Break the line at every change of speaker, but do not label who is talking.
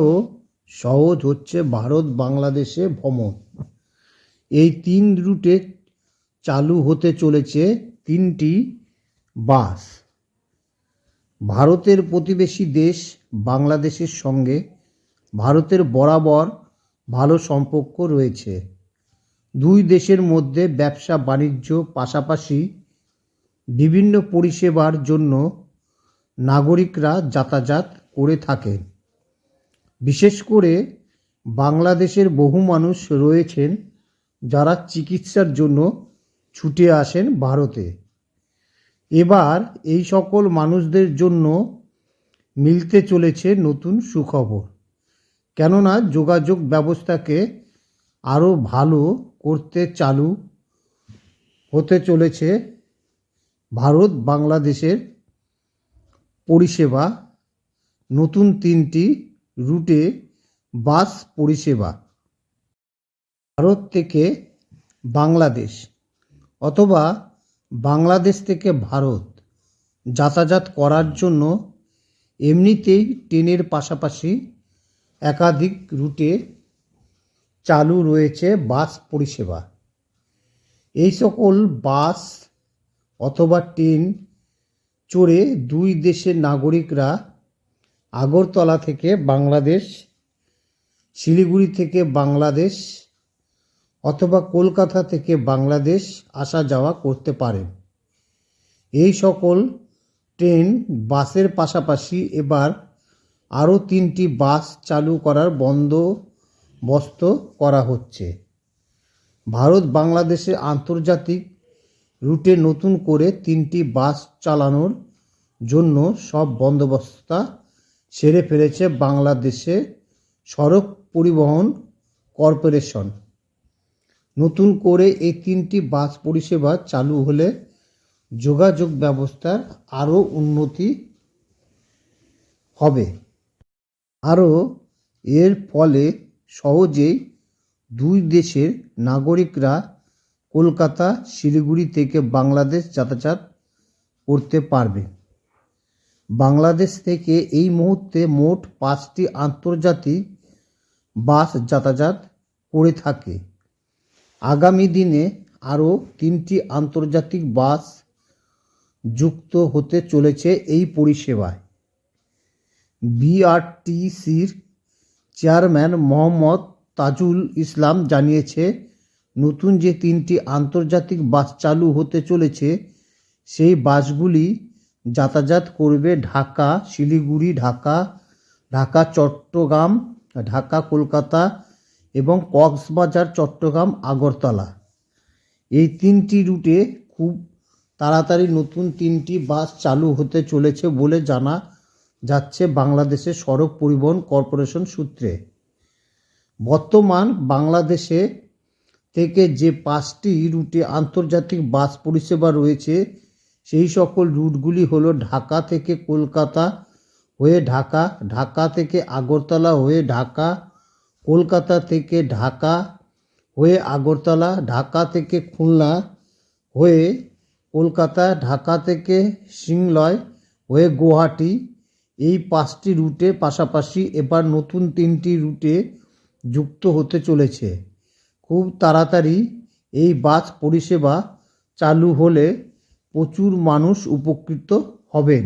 তো সহজ হচ্ছে ভারত বাংলাদেশে ভ্রমণ। এই 3 রুটে চালু হতে চলেছে 3টি বাস। ভারতের প্রতিবেশী দেশ বাংলাদেশের সঙ্গে ভারতের বরাবর ভালো সম্পর্ক রয়েছে। দুই দেশের মধ্যে ব্যবসা বাণিজ্য পাশাপাশি বিভিন্ন পরিষেবার জন্য নাগরিকরা যাতায়াত করে থাকেন। বিশেষ করে বাংলাদেশের বহু মানুষ রয়েছেন যারা চিকিৎসার জন্য ছুটে আসেন ভারতে। এবার এই সকল মানুষদের জন্য মিলতে চলেছে নতুন সুখবর, কেননা যোগাযোগ ব্যবস্থাকে আরও ভালো করতে চালু হতে চলেছে ভারত বাংলাদেশের পরিষেবা। নতুন 3টি রুটে বাস পরিষেবা ভারত থেকে বাংলাদেশ অথবা বাংলাদেশ থেকে ভারত যাতায়াত করার জন্য এমনিতেই ট্রেনের পাশাপাশি একাধিক রুটে চালু রয়েছে বাস পরিষেবা। এই সকল বাস অথবা ট্রেন চড়ে দুই দেশের নাগরিকরা আগরতলা থেকে বাংলাদেশ, শিলিগুড়ি থেকে বাংলাদেশ অথবা কলকাতা থেকে বাংলাদেশ আসা যাওয়া করতে পারেন। এই সকল ট্রেন বাসের পাশাপাশি এবার আরও 3টি বাস চালু করার বন্দোবস্ত করা হচ্ছে। ভারত বাংলাদেশে আন্তর্জাতিক রুটে নতুন করে 3টি বাস চালানোর জন্য সব বন্দোবস্ত সেরে ফেলেছে বাংলাদেশে সড়ক পরিবহন কর্পোরেশন। নতুন করে এই 3টি বাস পরিষেবা চালু হলে যোগাযোগ ব্যবস্থার আরও উন্নতি হবে। আরও এর ফলে সহজেই দুই দেশের নাগরিকরা কলকাতা, শিলিগুড়ি থেকে বাংলাদেশ যাতায়াত করতে পারবে। বাংলাদেশ থেকে এই মুহূর্তে মোট 5টি আন্তর্জাতিক বাস যাতায়াত করে থাকে। আগামী দিনে আরও 3টি আন্তর্জাতিক বাস যুক্ত হতে চলেছে এই পরিষেবায়। বিআরটিসির চেয়ারম্যান মোহাম্মদ তাজুল ইসলাম জানিয়েছে, নতুন যে 3টি আন্তর্জাতিক বাস চালু হতে চলেছে সেই বাসগুলি যাতায়াত করবে ঢাকা, শিলিগুড়ি, ঢাকা চট্টগ্রাম, ঢাকা কলকাতা এবং কক্সবাজার, চট্টগ্রাম, আগরতলা। এই 3টি রুটে খুব তাড়াতাড়ি নতুন 3টি বাস চালু হতে চলেছে বলে জানা যাচ্ছে বাংলাদেশের সড়ক পরিবহন কর্পোরেশন সূত্রে। বর্তমান বাংলাদেশে থেকে যে 5টি রুটে আন্তর্জাতিক বাস পরিষেবা রয়েছে সেই সকল রুটগুলি হলো ঢাকা থেকে কলকাতা হয়ে ঢাকা, ঢাকা থেকে আগরতলা হয়ে ঢাকা, কলকাতা থেকে ঢাকা হয়ে আগরতলা, ঢাকা থেকে খুলনা হয়ে কলকাতা, ঢাকা থেকে সিংলয় হয়ে গুয়াহাটি। এই 5টি রুটের পাশাপাশি এবার নতুন 3টি রুটে যুক্ত হতে চলেছে। খুব তাড়াতাড়ি এই বাস পরিষেবা চালু হলে প্রচুর মানুষ উপকৃত হবেন।